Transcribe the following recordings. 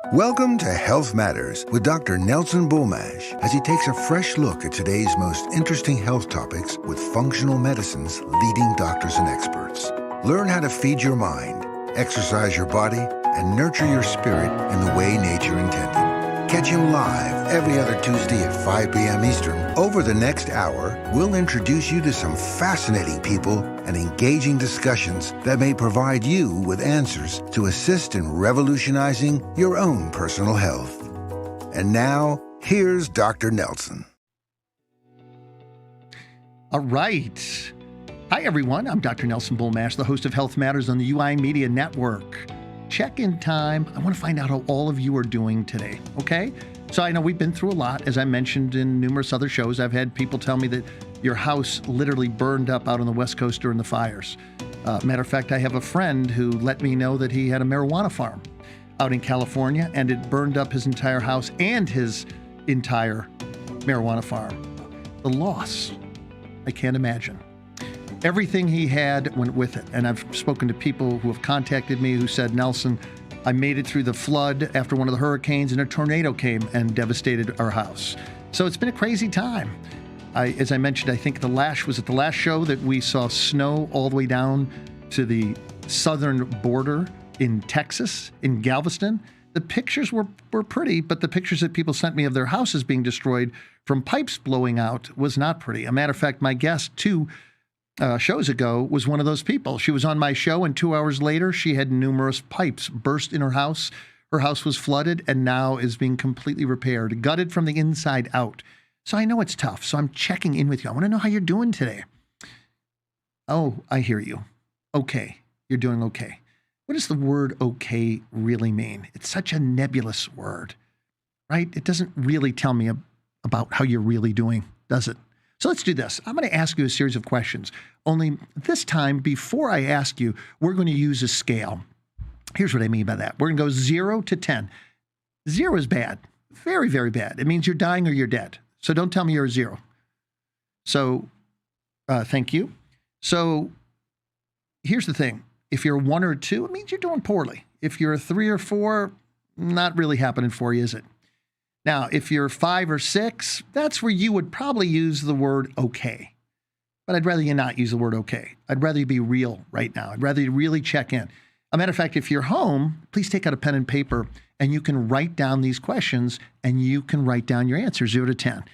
Welcome to Health Matters with Dr. Nelson Bulmash as he takes a fresh look at today's most interesting health topics with functional medicine's leading doctors and experts. Learn how to feed your mind, exercise your body, and nurture your spirit in the way nature intended. Catch him live every other Tuesday at 5 p.m. Eastern. Over the next hour, we'll introduce you to some fascinating people and engaging discussions that may provide you with answers to assist in revolutionizing your own personal health. And now, here's Dr. Nelson. All right. Hi, everyone. I'm Dr. Nelson Bulmash, the host of Health Matters on the UI Media Network. Check-in time. I want to find out how all of you are doing today, okay? So I know we've been through a lot. As I mentioned in numerous other shows, I've had people tell me that your house literally burned up out on the West Coast during the fires. Matter of fact, I have a friend who let me know that he had a marijuana farm out in California, and it burned up his entire house and his entire marijuana farm. The loss, I can't imagine. Everything he had went with it. And I've spoken to people who have contacted me who said, Nelson, I made it through the flood after one of the hurricanes and a tornado came and devastated our house. So it's been a crazy time. As I mentioned, I think the last show that we saw snow all the way down to the southern border in Texas, in Galveston. The pictures were pretty, but the pictures that people sent me of their houses being destroyed from pipes blowing out was not pretty. A matter of fact, my guest, too, shows ago was one of those people. She was on my show, and 2 hours later, she had numerous pipes burst in her house. Her house was flooded and now is being completely repaired, gutted from the inside out. So I know it's tough. So I'm checking in with you. I want to know how you're doing today. Oh, I hear you. Okay. You're doing okay. What does the word okay really mean? It's such a nebulous word, right? It doesn't really tell me about how you're really doing, does it? So let's do this. I'm going to ask you a series of questions. Only this time, before I ask you, we're going to use a scale. Here's what I mean by that. We're going to go 0 to 10. 0 is bad. Very, very bad. It means you're dying or you're dead. So don't tell me you're a 0. So thank you. So here's the thing. If you're a 1 or 2, it means you're doing poorly. If you're a 3 or 4, not really happening for you, is it? Now, if you're 5 or 6, that's where you would probably use the word okay. But I'd rather you not use the word okay. I'd rather you be real right now. I'd rather you really check in. A matter of fact, if you're home, please take out a pen and paper and you can write down these questions and you can write down your answer, 0 to 10.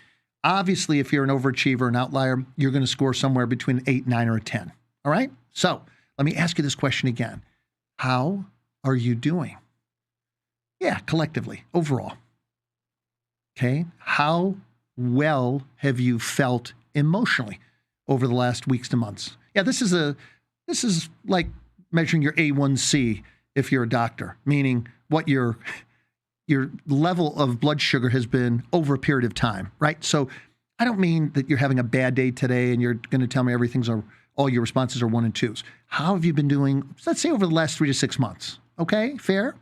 Obviously, if you're an overachiever, an outlier, you're going to score somewhere between 8, 9, or a 10. All right? So let me ask you this question again. How are you doing? Yeah, collectively, overall. Okay, how well have you felt emotionally over the last weeks to months? Yeah, this is like measuring your A1C if you're a doctor, meaning what your level of blood sugar has been over a period of time, right? So I don't mean that you're having a bad day today and you're going to tell me all your responses are 1 and 2s. How have you been doing, let's say, over the last 3 to 6 months? Okay, fair?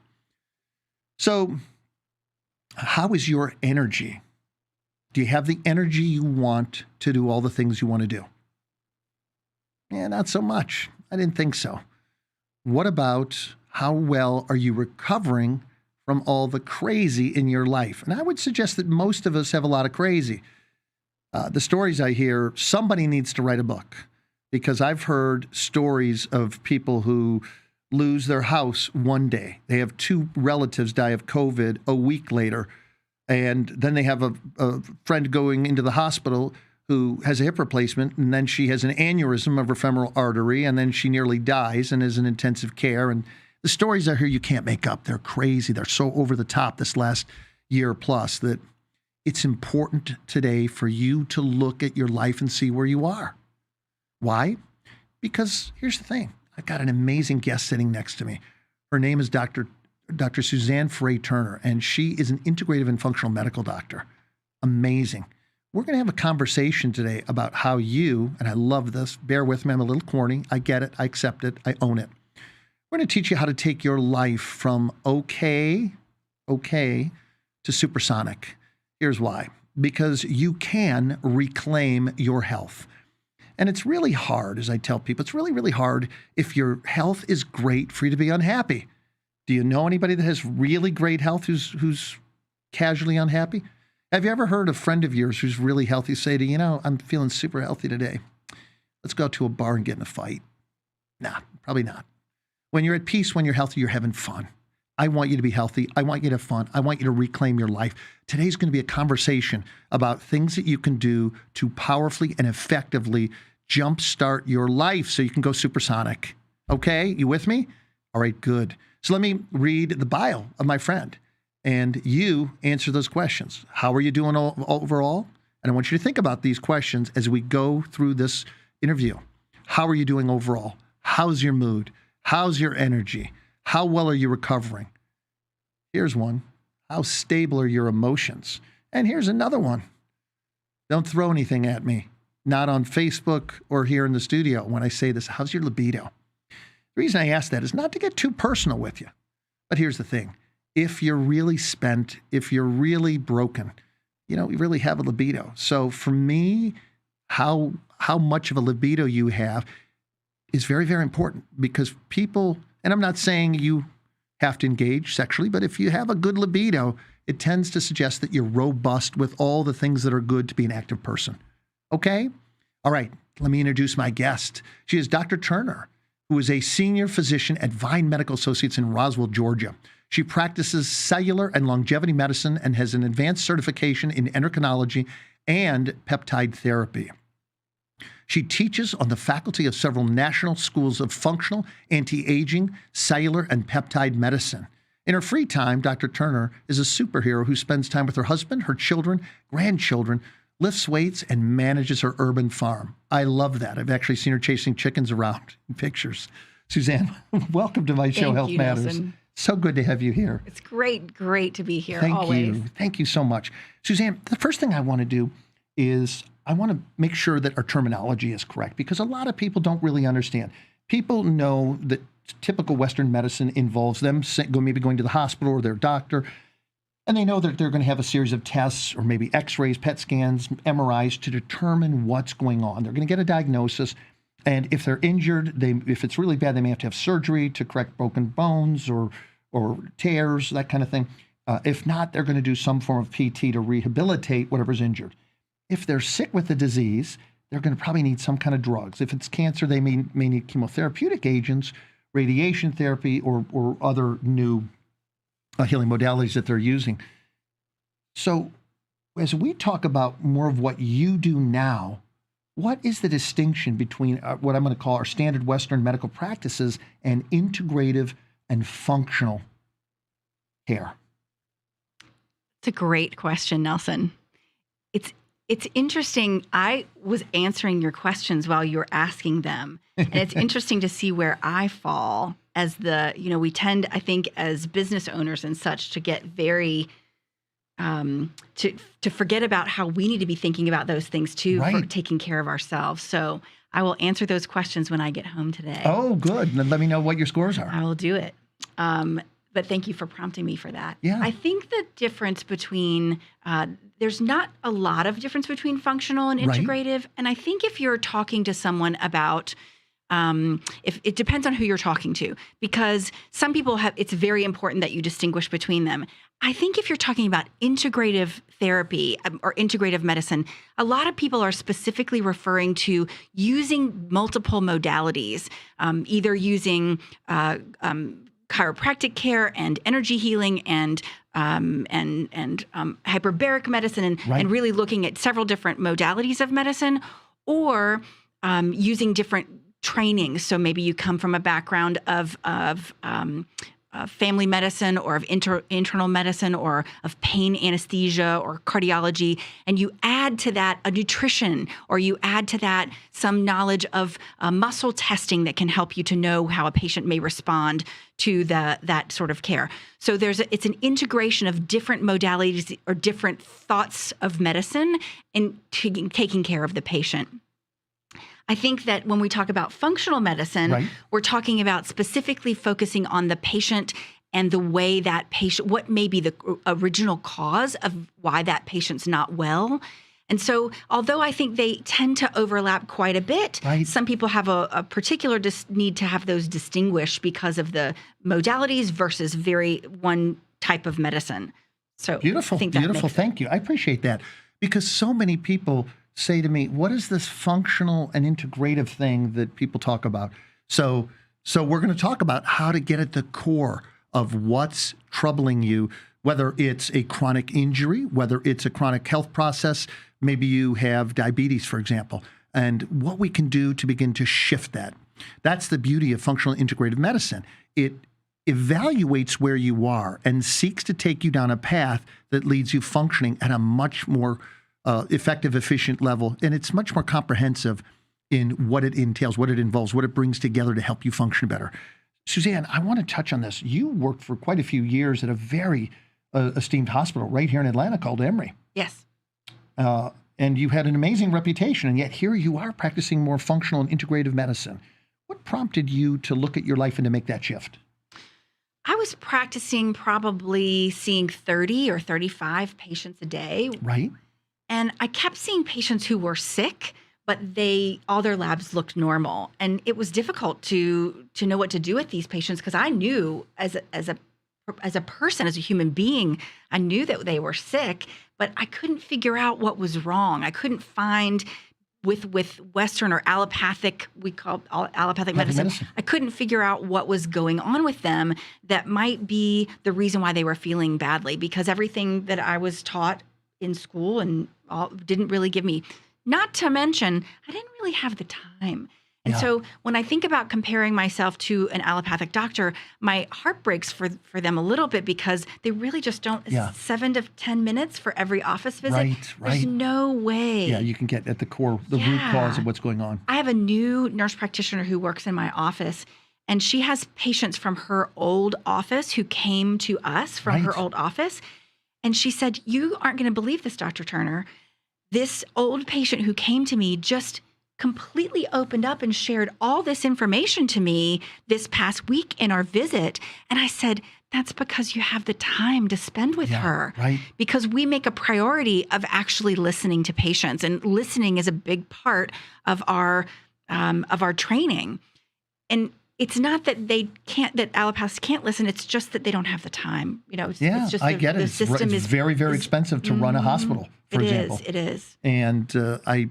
So how is your energy? Do you have the energy you want to do all the things you want to do? Yeah, not so much. I didn't think so. What about how well are you recovering from all the crazy in your life? And I would suggest that most of us have a lot of crazy. The stories I hear, somebody needs to write a book because I've heard stories of people who lose their house one day. They have 2 relatives die of COVID a week later. And then they have a friend going into the hospital who has a hip replacement. And then she has an aneurysm of her femoral artery. And then she nearly dies and is in intensive care. And the stories I hear you can't make up. They're crazy. They're so over the top this last year plus that it's important today for you to look at your life and see where you are. Why? Because here's the thing. I've got an amazing guest sitting next to me. Her name is Dr. Suzanne Turner, and she is an integrative and functional medical doctor. Amazing. We're going to have a conversation today about how you, and I love this, bear with me, I'm a little corny. I get it. I accept it. I own it. We're going to teach you how to take your life from okay to supersonic. Here's why. Because you can reclaim your health. And it's really hard, as I tell people, it's really, really hard if your health is great for you to be unhappy. Do you know anybody that has really great health who's casually unhappy? Have you ever heard a friend of yours who's really healthy say to you, I'm feeling super healthy today. Let's go to a bar and get in a fight. Nah, probably not. When you're at peace, when you're healthy, you're having fun. I want you to be healthy. I want you to have fun. I want you to reclaim your life. Today's going to be a conversation about things that you can do to powerfully and effectively jumpstart your life so you can go supersonic. Okay, you with me? All right, good. So let me read the bio of my friend, and you answer those questions. How are you doing overall? And I want you to think about these questions as we go through this interview. How are you doing overall? How's your mood? How's your energy? How well are you recovering? Here's one. How stable are your emotions? And here's another one. Don't throw anything at me, not on Facebook or here in the studio when I say this. How's your libido? The reason I ask that is not to get too personal with you. But here's the thing. If you're really spent, if you're really broken, you really have a libido. So for me, how much of a libido you have is very, very important, because people, and I'm not saying you have to engage sexually, but if you have a good libido, it tends to suggest that you're robust with all the things that are good to be an active person. Okay? All right, let me introduce my guest. She is Dr. Turner, who is a senior physician at Vine Medical Associates in Roswell, Georgia. She practices cellular and longevity medicine and has an advanced certification in endocrinology and peptide therapy. She teaches on the faculty of several national schools of functional, anti-aging, cellular, and peptide medicine. In her free time, Dr. Turner is a superhero who spends time with her husband, her children, grandchildren, lifts weights, and manages her urban farm. I love that. I've actually seen her chasing chickens around in pictures. Suzanne, welcome to my show, Health Matters. Nelson. So good to have you here. It's great to be here. Thank always. you. Thank you so much. Suzanne, the first thing I want to do is I want to make sure that our terminology is correct, because a lot of people don't really understand. People know that typical Western medicine involves them maybe going to the hospital or their doctor, and they know that they're going to have a series of tests or maybe x-rays, PET scans, MRIs to determine what's going on. They're going to get a diagnosis, and if they're injured, if it's really bad, they may have to have surgery to correct broken bones or tears, that kind of thing. If not, they're going to do some form of PT to rehabilitate whatever's injured. If they're sick with the disease, they're going to probably need some kind of drugs. If it's cancer, they may need chemotherapeutic agents, radiation therapy, or other new healing modalities that they're using. So as we talk about more of what you do now, what is the distinction between what I'm going to call our standard Western medical practices and integrative and functional care? It's a great question, Nelson. It's interesting. I was answering your questions while you were asking them. And it's interesting to see where I fall as we tend, I think, as business owners and such, to get very, to forget about how we need to be thinking about those things too, right, for taking care of ourselves. So I will answer those questions when I get home today. Oh, good. Then let me know what your scores are. I will do it. But thank you for prompting me for that. Yeah. I think the difference between, there's not a lot of difference between functional and integrative. Right. And I think if you're talking to someone about, if it depends on who you're talking to, because some people it's very important that you distinguish between them. I think if you're talking about integrative therapy or integrative medicine, a lot of people are specifically referring to using multiple modalities, either using chiropractic care and energy healing and hyperbaric medicine and really looking at several different modalities of medicine, or using different trainings. So maybe you come from a background of family medicine or of internal medicine or of pain anesthesia or cardiology, and you add to that a nutrition, or you add to that some knowledge of muscle testing that can help you to know how a patient may respond to that sort of care. So it's an integration of different modalities or different thoughts of medicine in taking care of the patient. I think that when we talk about functional medicine, we're talking about specifically focusing on the patient and the way that patient, what may be the original cause of why that patient's not well. And so, although I think they tend to overlap quite a bit, Right. some people have a particular need to have those distinguished because of the modalities versus very one type of medicine. So Beautiful, I think that beautiful. makes Thank you. I appreciate that, because so many people say to me, what is this functional and integrative thing that people talk about? So we're going to talk about how to get at the core of what's troubling you, whether it's a chronic injury, whether it's a chronic health process. Maybe you have diabetes, for example, and what we can do to begin to shift that. That's the beauty of functional integrative medicine. It evaluates where you are and seeks to take you down a path that leads you functioning at a much more effective, efficient level. And it's much more comprehensive in what it entails, what it involves, what it brings together to help you function better. Suzanne, I want to touch on this. You worked for quite a few years at a very esteemed hospital right here in Atlanta called Emory. Yes. And you had an amazing reputation, and yet here you are practicing more functional and integrative medicine. What prompted you to look at your life and to make that shift? I was practicing, probably seeing 30 or 35 patients a day. Right. And I kept seeing patients who were sick, but all their labs looked normal. And it was difficult to know what to do with these patients, because I knew as a person, as a human being, I knew that they were sick, but I couldn't figure out what was wrong. I couldn't find with Western or allopathic, we call allopathic medicine, I couldn't figure out what was going on with them that might be the reason why they were feeling badly, because everything that I was taught in school and all didn't really give me, not to mention, I didn't really have the time. And so when I think about comparing myself to an allopathic doctor, my heart breaks for them a little bit, because they really just don't, 7 to 10 minutes for every office visit. Right. There's no way. Yeah, you can get at the core, the root cause of what's going on. I have a new nurse practitioner who works in my office, and she has patients from her old office who came to us from her old office. And she said, "You aren't going to believe this, Dr. Turner. This old patient who came to me just completely opened up and shared all this information to me this past week in our visit." And I said, "That's because you have the time to spend with her." Right. Because we make a priority of actually listening to patients, and listening is a big part of our training. And it's not that that allopaths can't listen. It's just that they don't have the time. It's just I get it. It's very, very expensive to run a hospital, for example. It is. And I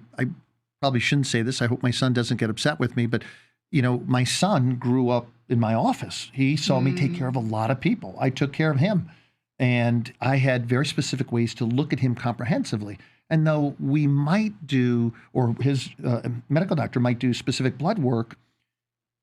probably shouldn't say this. I hope my son doesn't get upset with me, but my son grew up in my office. He saw me take care of a lot of people. I took care of him, and I had very specific ways to look at him comprehensively. And though we might do, or his medical doctor might do specific blood work,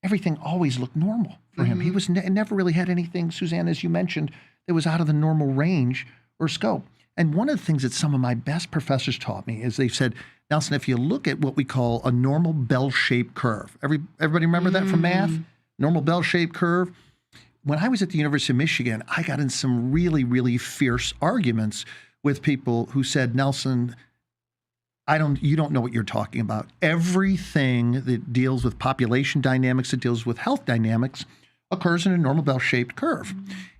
everything always looked normal for him. He was never really had anything, Suzanne, as you mentioned, that was out of the normal range or scope. And one of the things that some of my best professors taught me is they said, "Nelson, if you look at what we call a normal bell-shaped curve," everybody remember that from math? Normal bell-shaped curve. When I was at the University of Michigan, I got in some really, really fierce arguments with people who said, "Nelson, you don't know what you're talking about. Everything that deals with population dynamics, that deals with health dynamics, occurs in a normal bell-shaped curve."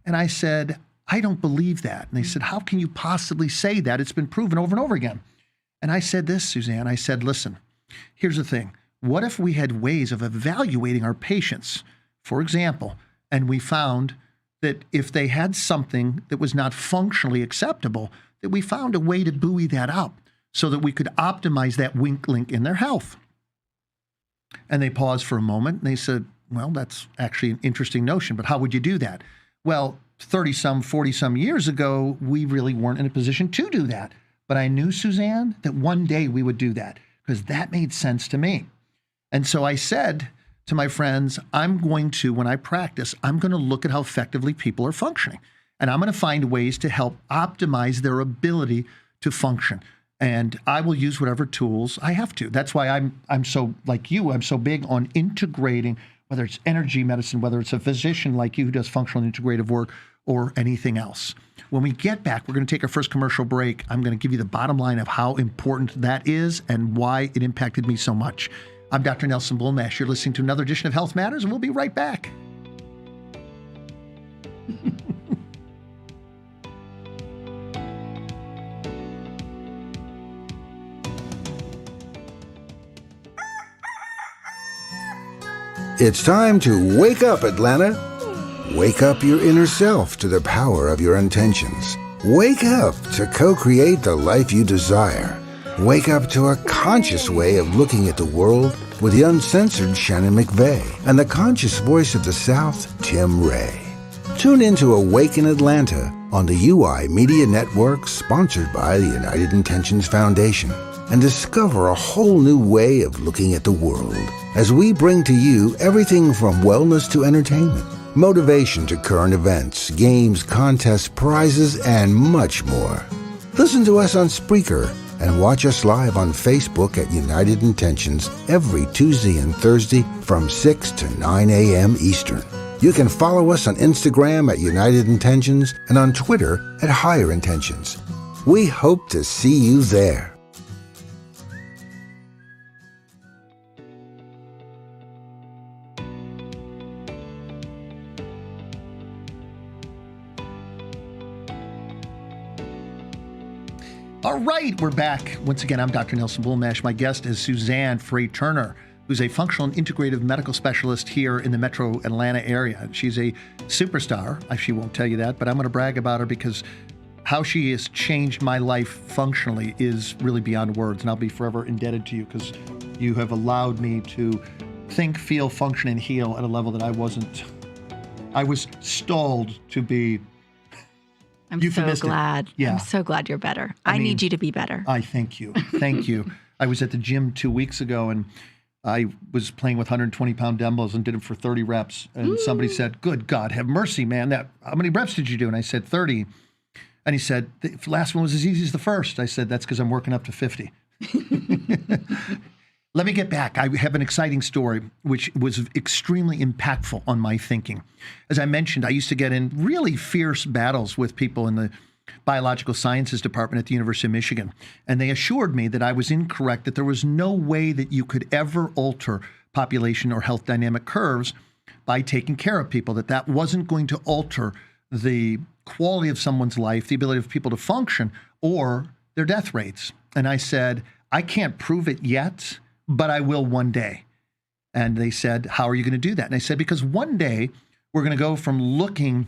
And I said, "I don't believe that." And they said, "How can you possibly say that? It's been proven over and over again." And I said this, Suzanne, I said, "Listen, here's the thing. What if we had ways of evaluating our patients, for example, and we found that if they had something that was not functionally acceptable, that we found a way to buoy that up so that we could optimize that weak link in their health?" And they paused for a moment and they said, "Well, that's actually an interesting notion, but how would you do that?" Well, 30-some, 40-some years ago, we really weren't in a position to do that. But I knew, Suzanne, that one day we would do that, because that made sense to me. And so I said to my friends, when I practice, I'm going to look at how effectively people are functioning. And I'm going to find ways to help optimize their ability to function. And I will use whatever tools I have to. That's why I'm so, like you, I'm so big on integrating, whether it's energy medicine, whether it's a physician like you who does functional and integrative work, or anything else. When we get back, we're going to take our first commercial break. I'm going to give you the bottom line of how important that is and why it impacted me so much. I'm Dr. Nelson Bulmash. You're listening to another edition of Health Matters, and we'll be right back. It's time to wake up, Atlanta. Wake up your inner self to the power of your intentions. Wake up to co-create the life you desire. Wake up to a conscious way of looking at the world with the uncensored Shannon McVeigh and the conscious voice of the South, Tim Ray. Tune in to Awaken Atlanta on the UI Media Network, sponsored by the United Intentions Foundation, and discover a whole new way of looking at the world as we bring to you everything from wellness to entertainment, motivation to current events, games, contests, prizes, and much more. Listen to us on Spreaker and watch us live on Facebook at United Intentions every Tuesday and Thursday from 6 to 9 a.m. Eastern. You can follow us on Instagram at United Intentions and on Twitter at Higher Intentions. We hope to see you there. All right, we're back. Once again, I'm Dr. Nelson Bulmash. My guest is Suzanne Frey-Turner, who's a functional and integrative medical specialist here in the metro Atlanta area. She's a superstar. She won't tell you that, but I'm going to brag about her because how she has changed my life functionally is really beyond words, and I'll be forever indebted to you because you have allowed me to think, feel, function, and heal at a level that I wasn't. I was stalled to be. I'm so glad. Yeah. I'm so glad you're better. I mean, need you to be better. I thank you. Thank you. I was at the gym 2 weeks ago, and I was playing with 120-pound dumbbells and did it for 30 reps. And somebody said, "Good God, have mercy, man. How many reps did you do?" And I said, 30. And he said, "The last one was as easy as the first." I said, "That's because I'm working up to 50. Let me get back. I have an exciting story, which was extremely impactful on my thinking. As I mentioned, I used to get in really fierce battles with people in the biological sciences department at the University of Michigan. And they assured me that I was incorrect, that there was no way that you could ever alter population or health dynamic curves by taking care of people, that wasn't going to alter the quality of someone's life, the ability of people to function, or their death rates. And I said, I can't prove it yet, but I will one day. And they said, how are you going to do that? And I said, because one day we're going to go from looking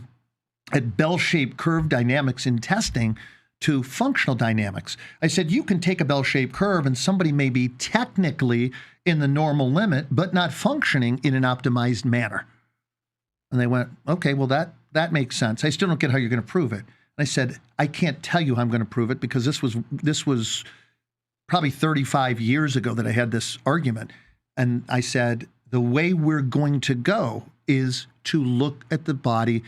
at bell-shaped curve dynamics in testing to functional dynamics. I said, you can take a bell-shaped curve and somebody may be technically in the normal limit, but not functioning in an optimized manner. And they went, okay, well, that makes sense. I still don't get how you're going to prove it. And I said, I can't tell you how I'm going to prove it because this was probably 35 years ago that I had this argument. And I said, the way we're going to go is to look at the body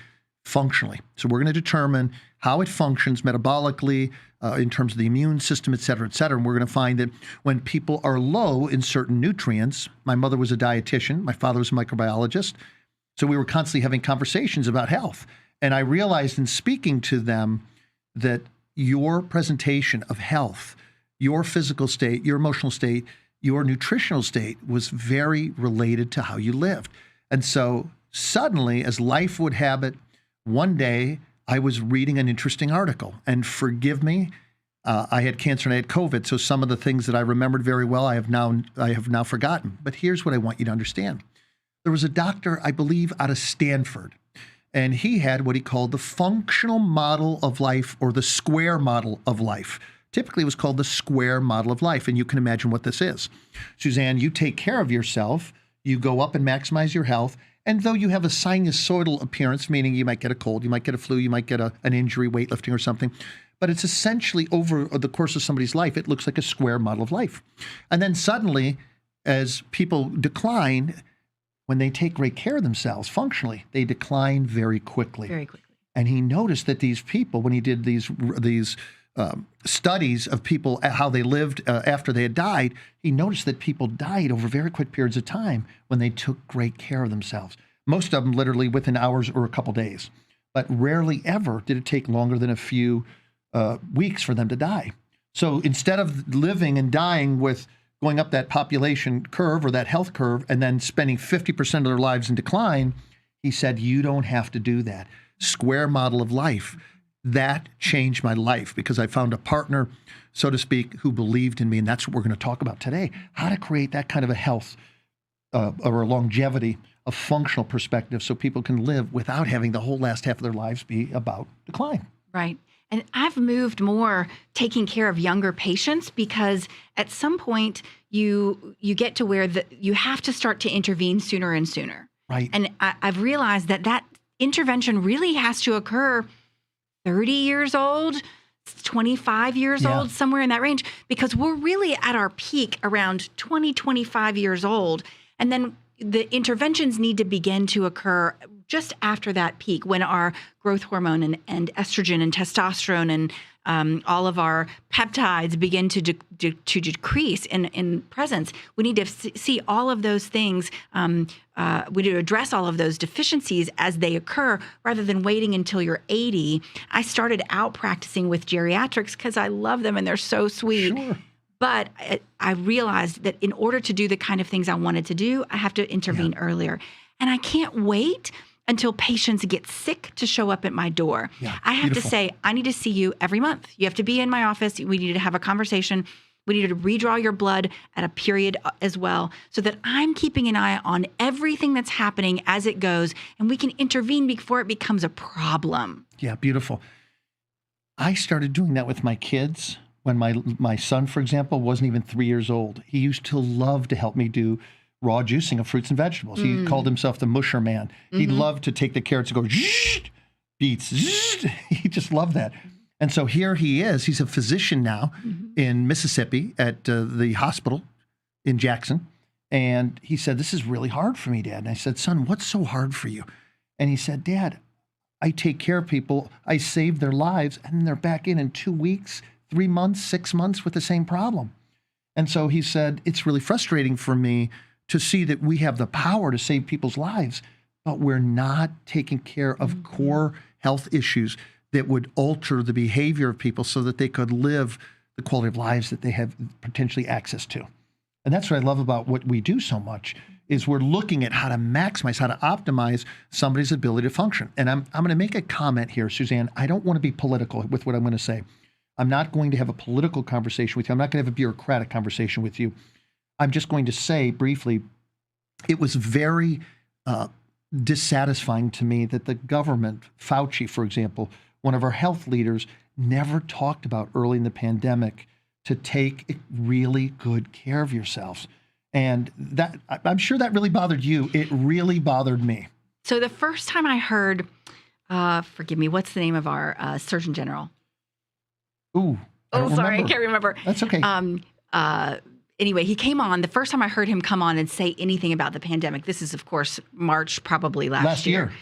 functionally. So we're going to determine how it functions metabolically, in terms of the immune system, et cetera, et cetera. And we're going to find that when people are low in certain nutrients, my mother was a dietitian, my father was a microbiologist. So we were constantly having conversations about health. And I realized in speaking to them that your presentation of health, your physical state, your emotional state, your nutritional state was very related to how you lived. And so suddenly, as life would have it, one day I was reading an interesting article. And forgive me, I had cancer and I had COVID. So some of the things that I remembered very well, I have now forgotten. But here's what I want you to understand. There was a doctor, I believe, out of Stanford, and he had what he called the functional model of life, or the square model of life. Typically, it was called the square model of life, and you can imagine what this is. Suzanne, you take care of yourself, you go up and maximize your health, and though you have a sinusoidal appearance, meaning you might get a cold, you might get a flu, you might get an injury, weightlifting or something, but it's essentially over the course of somebody's life, it looks like a square model of life. And then suddenly, as people decline, when they take great care of themselves functionally, they decline very quickly. Very quickly. And he noticed that these people, when he did these studies of people, how they lived after they had died, he noticed that people died over very quick periods of time when they took great care of themselves. Most of them literally within hours or a couple days. But rarely ever did it take longer than a few weeks for them to die. So instead of living and dying with going up that population curve or that health curve and then spending 50% of their lives in decline, he said, you don't have to do that. Square model of life. That changed my life because I found a partner, so to speak, who believed in me. And that's what we're going to talk about today, how to create that kind of a health or a longevity a functional perspective so people can live without having the whole last half of their lives be about decline. Right. And I've moved more taking care of younger patients because at some point you get to where you have to start to intervene sooner and sooner. Right. And I've realized that intervention really has to occur 30 years old, 25 years old, somewhere in that range, because we're really at our peak around 20, 25 years old. And then the interventions need to begin to occur just after that peak when our growth hormone and estrogen and testosterone and all of our peptides begin to decrease in presence. We need to see all of those things. We need to address all of those deficiencies as they occur rather than waiting until you're 80. I started out practicing with geriatrics because I love them and they're so sweet. Sure. But I realized that in order to do the kind of things I wanted to do, I have to intervene earlier. And I can't wait until patients get sick to show up at my door. Yeah, I have beautiful. to say, I need to see you every month. You have to be in my office. We need to have a conversation. We need to redraw your blood at a period as well so that I'm keeping an eye on everything that's happening as it goes, and we can intervene before it becomes a problem. Yeah, beautiful. I started doing that with my kids when my son, for example, wasn't even 3 years old. He used to love to help me do raw juicing of fruits and vegetables. He called himself the musher man. He loved to take the carrots and go, zzz, beets, zzz. He just loved that. And so here he is. He's a physician now in Mississippi at the hospital in Jackson. And he said, this is really hard for me, Dad. And I said, son, what's so hard for you? And he said, Dad, I take care of people. I save their lives. And then they're back in 2 weeks, 3 months, 6 months with the same problem. And so he said, it's really frustrating for me to see that we have the power to save people's lives, but we're not taking care of core health issues that would alter the behavior of people so that they could live the quality of lives that they have potentially access to. And that's what I love about what we do so much is we're looking at how to maximize, how to optimize somebody's ability to function. And I'm going to make a comment here, Suzanne. I don't want to be political with what I'm going to say. I'm not going to have a political conversation with you. I'm not going to have a bureaucratic conversation with you. I'm just going to say briefly, it was very dissatisfying to me that the government, Fauci, for example, one of our health leaders, never talked about early in the pandemic to take really good care of yourselves. And that, I'm sure that really bothered you. It really bothered me. So the first time I heard, forgive me, what's the name of our Surgeon General? Ooh, I don't sorry, remember. I can't remember. That's okay. Anyway, he came on. The first time I heard him come on and say anything about the pandemic, this is, of course, March probably last year.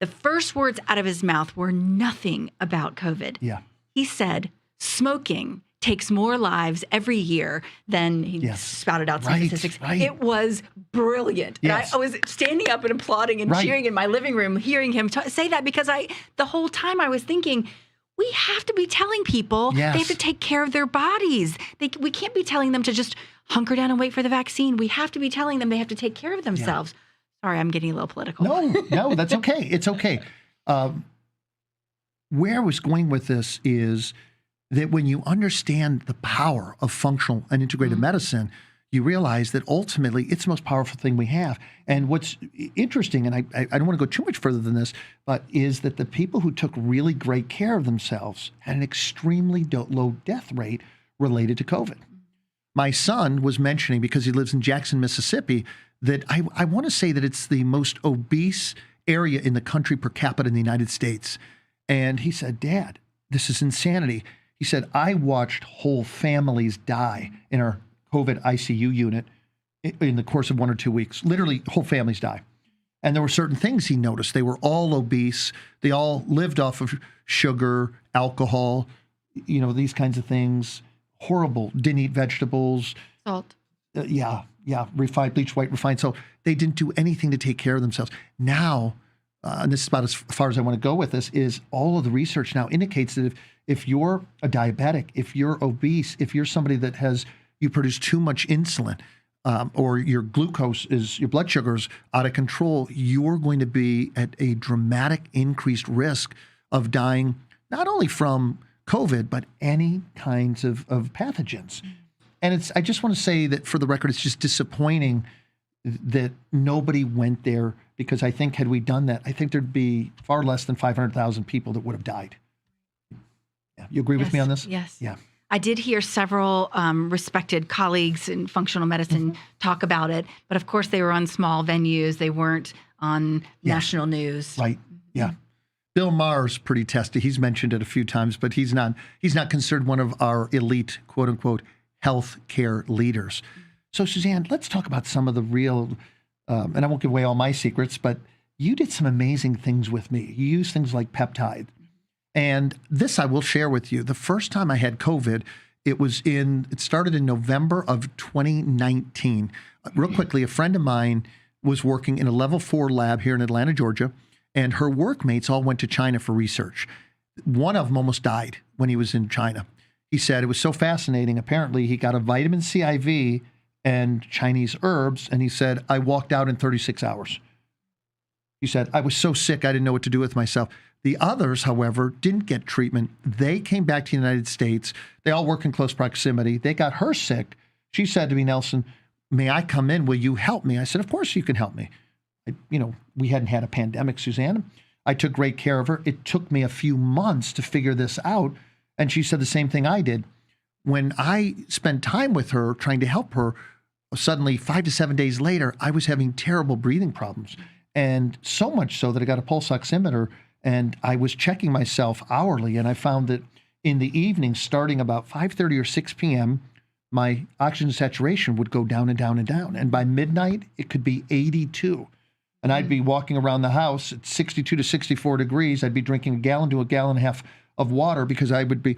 The first words out of his mouth were nothing about COVID. Yeah. He said, smoking takes more lives every year than he spouted out some statistics. Right. It was brilliant. Yes. And I was standing up and applauding and cheering in my living room, hearing him say that because the whole time I was thinking, we have to be telling people they have to take care of their bodies. We can't be telling them to just hunker down and wait for the vaccine. We have to be telling them they have to take care of themselves. Sorry, I'm getting a little political. No, that's okay. It's okay. Where I was going with this is that when you understand the power of functional and integrated medicine, you realize that ultimately it's the most powerful thing we have. And what's interesting, and I don't want to go too much further than this, but is that the people who took really great care of themselves had an extremely low death rate related to COVID. My son was mentioning, because he lives in Jackson, Mississippi, that I want to say that it's the most obese area in the country per capita in the United States. And he said, Dad, this is insanity. He said, I watched whole families die in our COVID ICU unit in the course of 1 or 2 weeks. Literally, whole families die. And there were certain things he noticed. They were all obese. They all lived off of sugar, alcohol, these kinds of things. Horrible. Didn't eat vegetables. Salt. Refined, bleached white, refined. So they didn't do anything to take care of themselves. Now, and this is about as far as I want to go with this, is all of the research now indicates that if you're a diabetic, if you're obese, if you're somebody that you produce too much insulin, or your your blood sugar is out of control, you're going to be at a dramatic increased risk of dying, not only from COVID, but any kinds of pathogens. And I just want to say that for the record, it's just disappointing that nobody went there, because I think had we done that, I think there'd be far less than 500,000 people that would have died. Yeah. You agree with me on this? Yes. Yeah. I did hear several respected colleagues in functional medicine talk about it, but of course they were on small venues. They weren't on national news. Right. Yeah. Bill Maher's pretty testy. He's mentioned it a few times, but he's not considered one of our elite, quote unquote, healthcare leaders. So Suzanne, let's talk about some of the real, and I won't give away all my secrets, but you did some amazing things with me. You used things like Peptide. And this I will share with you. The first time I had COVID, it started in November of 2019. Real quickly, a friend of mine was working in a level 4 lab here in Atlanta, Georgia, and her workmates all went to China for research. One of them almost died when he was in China. He said it was so fascinating. Apparently, he got a vitamin C IV and Chinese herbs, and he said, I walked out in 36 hours. He said, I was so sick, I didn't know what to do with myself. The others, however, didn't get treatment. They came back to the United States. They all work in close proximity. They got her sick. She said to me, Nelson, may I come in? Will you help me? I said, of course you can help me. We hadn't had a pandemic, Suzanne. I took great care of her. It took me a few months to figure this out. And she said the same thing I did. When I spent time with her, trying to help her, suddenly 5 to 7 days later, I was having terrible breathing problems. And so much so that I got a pulse oximeter, and I was checking myself hourly. And I found that in the evening, starting about 5:30 or 6 p.m., my oxygen saturation would go down and down and down. And by midnight, it could be 82. And I'd be walking around the house at 62 to 64 degrees. I'd be drinking a gallon to a gallon and a half of water because I would be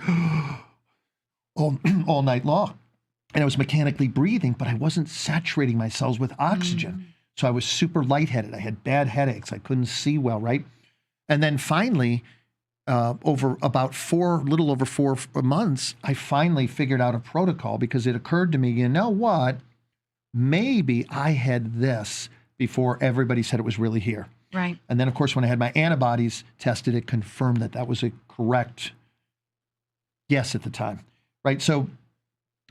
all night long. And I was mechanically breathing, but I wasn't saturating my cells with oxygen. So I was super lightheaded. I had bad headaches. I couldn't see well, right? And then finally, over about little over 4 months, I finally figured out a protocol, because it occurred to me, you know what? Maybe I had this before everybody said it was really here. Right. And then, of course, when I had my antibodies tested, it confirmed that that was a correct yes at the time, right? So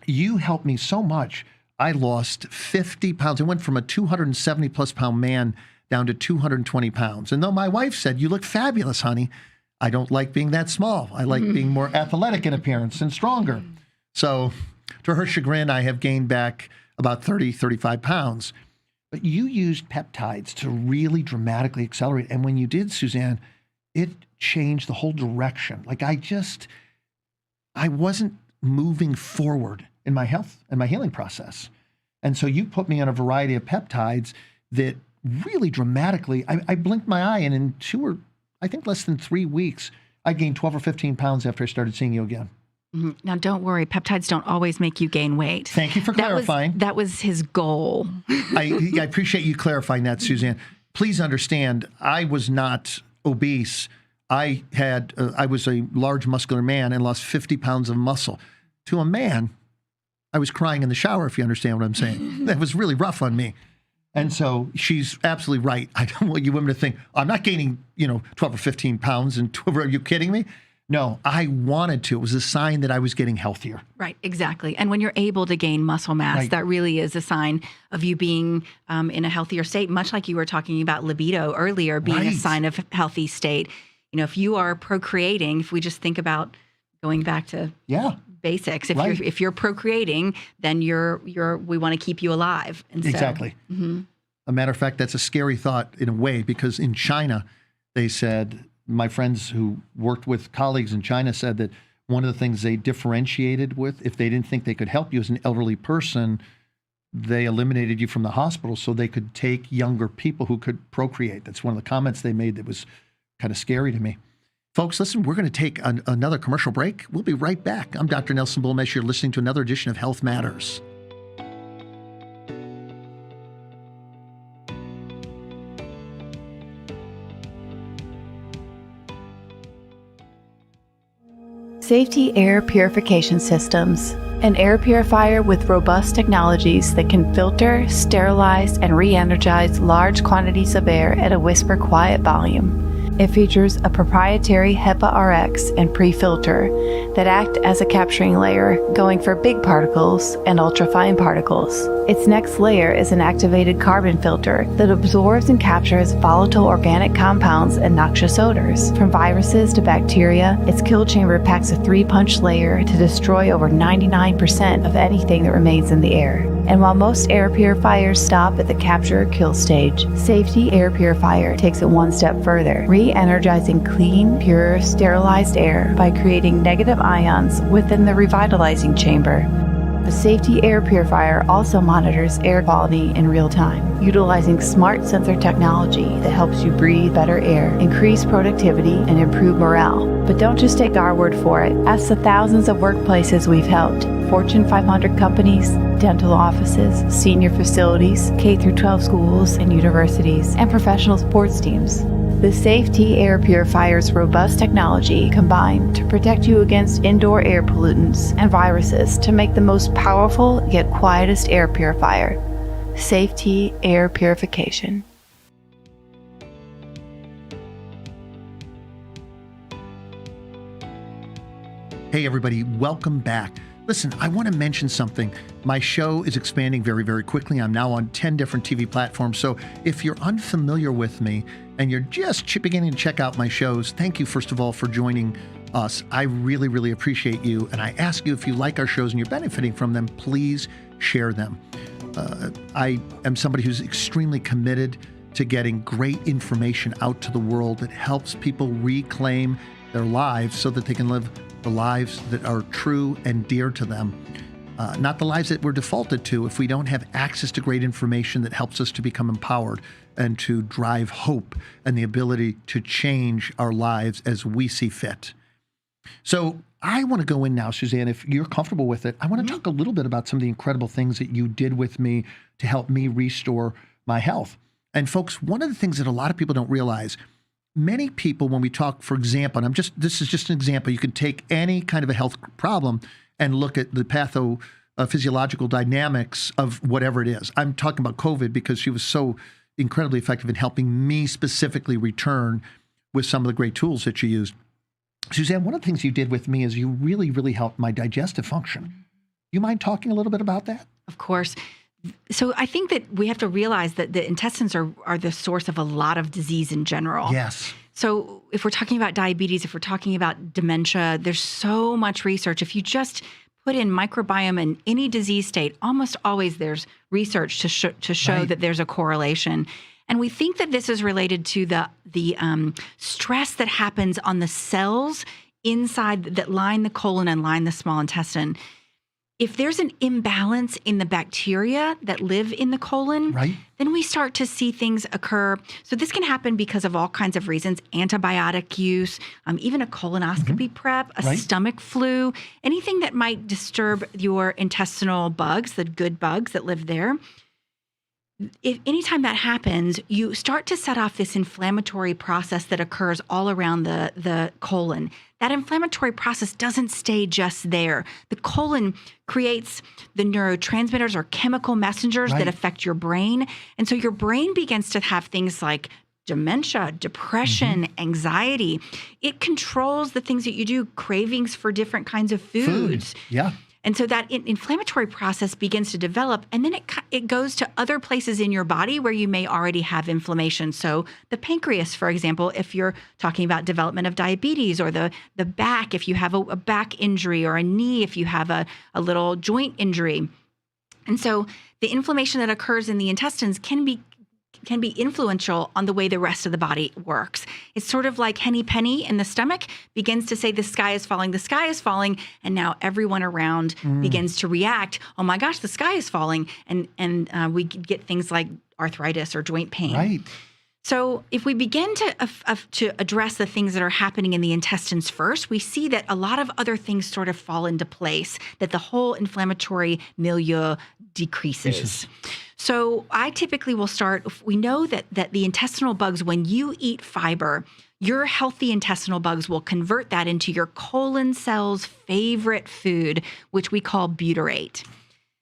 you helped me so much. I lost 50 pounds. I went from a 270-plus pound man down to 220 pounds. And though my wife said, you look fabulous, honey, I don't like being that small. I like being more athletic in appearance and stronger. So to her chagrin, I have gained back about 35 pounds. But you used peptides to really dramatically accelerate. And when you did, Suzanne, it changed the whole direction. Like I wasn't moving forward in my health and my healing process. And so you put me on a variety of peptides that really dramatically, I blinked my eye, and in less than 3 weeks, I gained 12 or 15 pounds after I started seeing you again. Now, don't worry. Peptides don't always make you gain weight. Thank you for clarifying. That was his goal. I appreciate you clarifying that, Suzanne. Please understand, I was not obese. I was a large muscular man and lost 50 pounds of muscle. To a man, I was crying in the shower, if you understand what I'm saying. That was really rough on me. And so she's absolutely right. I don't want you women to think, I'm not gaining, 12 or 15 pounds. And are you kidding me? No, I wanted to. It was a sign that I was getting healthier. Right, exactly. And when you're able to gain muscle mass, that really is a sign of you being in a healthier state, much like you were talking about libido earlier being a sign of healthy state. If you are procreating, if we just think about going back to basics, if you're procreating, then we want to keep you alive. And exactly. So, a matter of fact, that's a scary thought in a way, because in China, they said, my friends who worked with colleagues in China said that one of the things they differentiated with, if they didn't think they could help you as an elderly person, they eliminated you from the hospital so they could take younger people who could procreate. That's one of the comments they made that was kind of scary to me. Folks, listen, we're going to take another commercial break. We'll be right back. I'm Dr. Nelson Bulmash. You're listening to another edition of Health Matters. Safety Air Purification Systems, an air purifier with robust technologies that can filter, sterilize, and re-energize large quantities of air at a whisper quiet volume. It features a proprietary HEPA RX and pre-filter that act as a capturing layer, going for big particles and ultrafine particles. Its next layer is an activated carbon filter that absorbs and captures volatile organic compounds and noxious odors. From viruses to bacteria, its kill chamber packs a 3-punch layer to destroy over 99% of anything that remains in the air. And while most air purifiers stop at the capture or kill stage, Safety Air Purifier takes it one step further, re-energizing clean, pure, sterilized air by creating negative ions within the revitalizing chamber. The Safety Air Purifier also monitors air quality in real time, utilizing smart sensor technology that helps you breathe better air, increase productivity, and improve morale. But don't just take our word for it. Ask the thousands of workplaces we've helped. Fortune 500 companies, dental offices, senior facilities, K-12 schools and universities, and professional sports teams. The Safety Air Purifier's robust technology combined to protect you against indoor air pollutants and viruses to make the most powerful yet quietest air purifier. Safety Air Purification. Hey, everybody, welcome back. Listen, I want to mention something. My show is expanding very, very quickly. I'm now on 10 different TV platforms. So if you're unfamiliar with me and you're just beginning to check out my shows, thank you, first of all, for joining us. I really, really appreciate you. And I ask you, if you like our shows and you're benefiting from them, please share them. I am somebody who's extremely committed to getting great information out to the world that helps people reclaim their lives so that they can live the lives that are true and dear to them, not the lives that we're defaulted to if we don't have access to great information that helps us to become empowered and to drive hope and the ability to change our lives as we see fit. So I want to go in now, Suzanne, if you're comfortable with it. I want to talk a little bit about some of the incredible things that you did with me to help me restore my health. And folks, one of the things that a lot of people don't realize, many people, when we talk, for example, and this is just an example, you can take any kind of a health problem and look at the pathophysiological dynamics of whatever it is. I'm talking about COVID because she was so incredibly effective in helping me specifically return with some of the great tools that she used. Suzanne, one of the things you did with me is you really, really helped my digestive function. You mind talking a little bit about that? Of course. So I think that we have to realize that the intestines are the source of a lot of disease in general. Yes. So if we're talking about diabetes, if we're talking about dementia, there's so much research. If you just put in microbiome in any disease state, almost always there's research to show Right. that there's a correlation. And we think that this is related to the stress that happens on the cells inside that line the colon and line the small intestine. If there's an imbalance in the bacteria that live in the colon, Right. then we start to see things occur. So this can happen because of all kinds of reasons: antibiotic use, even a colonoscopy prep, a Right. stomach flu, anything that might disturb your intestinal bugs, the good bugs that live there. If anytime that happens, you start to set off this inflammatory process that occurs all around the colon. That inflammatory process doesn't stay just there. The colon creates the neurotransmitters or chemical messengers Right. that affect your brain. And so your brain begins to have things like dementia, depression, anxiety. It controls the things that you do, cravings for different kinds of foods. Yeah. And so that inflammatory process begins to develop, and then it goes to other places in your body where you may already have inflammation. So the pancreas, for example, if you're talking about development of diabetes, or the back, if you have a back injury, or a knee, if you have a little joint injury. And so the inflammation that occurs in the intestines can be influential on the way the rest of the body works. It's sort of like Henny Penny in the stomach begins to say the sky is falling, and now everyone around begins to react, oh my gosh, the sky is falling, and we get things like arthritis or joint pain. Right. So if we begin to address the things that are happening in the intestines first, we see that a lot of other things sort of fall into place, that the whole inflammatory milieu decreases. So I typically will start, we know that the intestinal bugs, when you eat fiber, your healthy intestinal bugs will convert that into your colon cell's favorite food, which we call butyrate.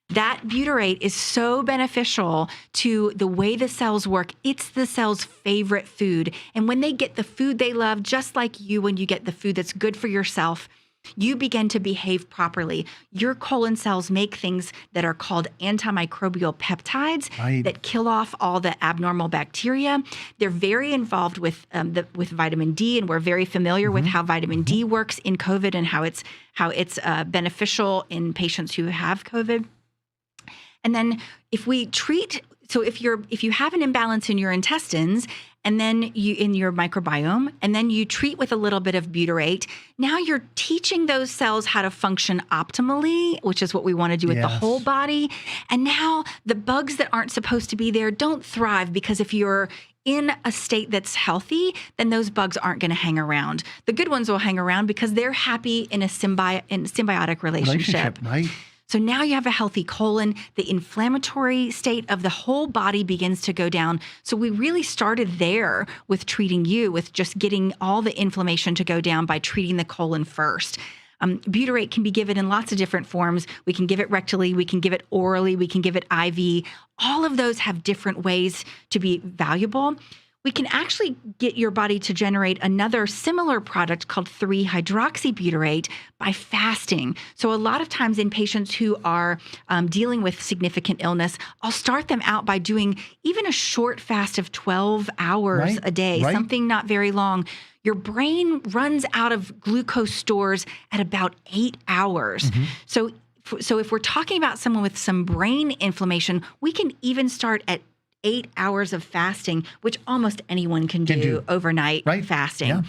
That butyrate is so beneficial to the way the cells work. It's the cell's favorite food. And when they get the food they love, just like you, when you get the food that's good for yourself, you begin to behave properly. Your colon cells make things that are called antimicrobial peptides that kill off all the abnormal bacteria. They're very involved with vitamin D, and we're very familiar with how vitamin D works in COVID and how it's beneficial in patients who have COVID. And then if you have an imbalance in your intestines, and then in your microbiome, and then you treat with a little bit of butyrate, now you're teaching those cells how to function optimally, which is what we want to do with the whole body. And now the bugs that aren't supposed to be there don't thrive, because if you're in a state that's healthy, then those bugs aren't going to hang around. The good ones will hang around because they're happy in a symbiotic relationship. Right? So now you have a healthy colon. The inflammatory state of the whole body begins to go down. So we really started there with treating you, with just getting all the inflammation to go down by treating the colon first. Butyrate can be given in lots of different forms. We can give it rectally, we can give it orally, we can give it IV. All of those have different ways to be valuable. We can actually get your body to generate another similar product called 3-hydroxybutyrate by fasting. So a lot of times in patients who are dealing with significant illness, I'll start them out by doing even a short fast of 12 hours a day, something not very long. Your brain runs out of glucose stores at about 8 hours. So if we're talking about someone with some brain inflammation, we can even start at 8 hours of fasting, which almost anyone can do overnight fasting. Yeah.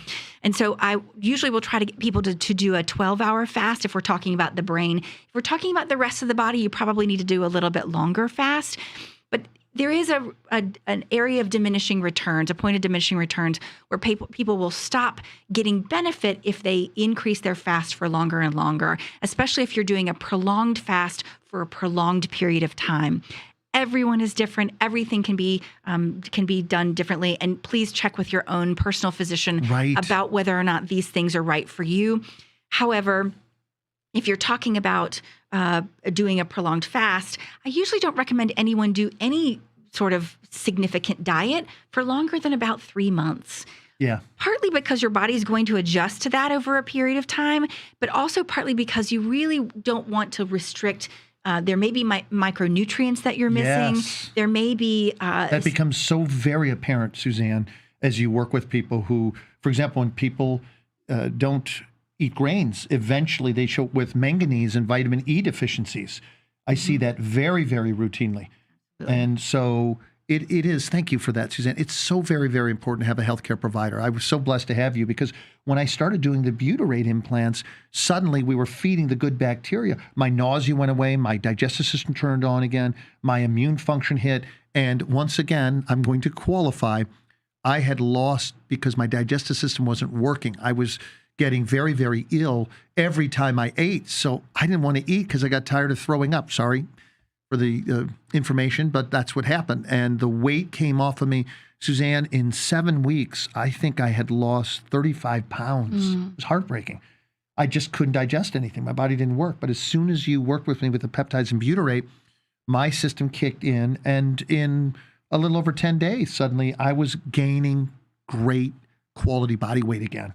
And so I usually will try to get people to do a 12-hour fast if we're talking about the brain. If we're talking about the rest of the body, you probably need to do a little bit longer fast. But there is an area of diminishing returns, a point of diminishing returns, where people will stop getting benefit if they increase their fast for longer and longer, especially if you're doing a prolonged fast for a prolonged period of time. Everyone is different. Everything can be done differently. And please check with your own personal physician about whether or not these things are right for you. However, if you're talking about doing a prolonged fast, I usually don't recommend anyone do any sort of significant diet for longer than about 3 months. Yeah. Partly because your body is going to adjust to that over a period of time, but also partly because you really don't want to restrict. There may be micronutrients that you're missing. Yes. There may be... that becomes so very apparent, Suzanne, as you work with people who, for example, when people don't eat grains, eventually they show up with manganese and vitamin E deficiencies. I see that very, very routinely. And so it is, thank you for that, Suzanne. It's so very, very important to have a healthcare provider. I was so blessed to have you, because when I started doing the butyrate implants, suddenly we were feeding the good bacteria. My nausea went away, my digestive system turned on again, my immune function hit. And once again, I'm going to qualify, I had lost because my digestive system wasn't working. I was getting very, very ill every time I ate. So I didn't want to eat because I got tired of throwing up. Sorry for the information, but that's what happened. And the weight came off of me. Suzanne, in 7 weeks, I think I had lost 35 pounds. It was heartbreaking. I just couldn't digest anything. My body didn't work. But as soon as you worked with me with the peptides and butyrate, my system kicked in. And in a little over 10 days, suddenly I was gaining great quality body weight again.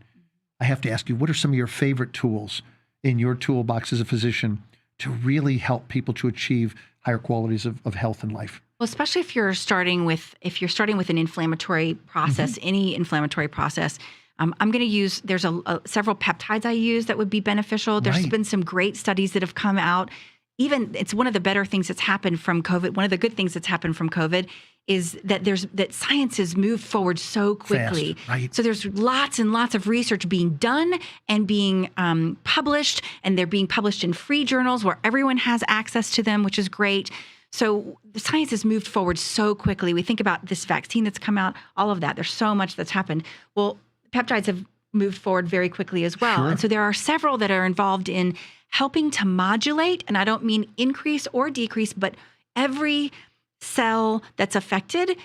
I have to ask you, what are some of your favorite tools in your toolbox as a physician to really help people to achieve higher qualities of health and life? Well, especially if you're starting with an inflammatory process, any inflammatory process. I'm going to use, there's several peptides I use that would be beneficial. There's been some great studies that have come out. Even it's one of the better things that's happened from COVID. One of the good things that's happened from COVID is that science has moved forward so quickly. Fast, So there's lots and lots of research being done and being published, and they're being published in free journals where everyone has access to them, which is great. So the science has moved forward so quickly. We think about this vaccine that's come out, all of that. There's so much that's happened. Well, peptides have moved forward very quickly as well. And so there are several that are involved in helping to modulate, and I don't mean increase or decrease, but every cell that's affected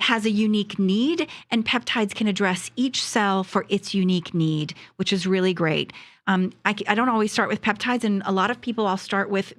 has a unique need, and peptides can address each cell for its unique need, which is really great. I don't always start with peptides, and a lot of people I'll start with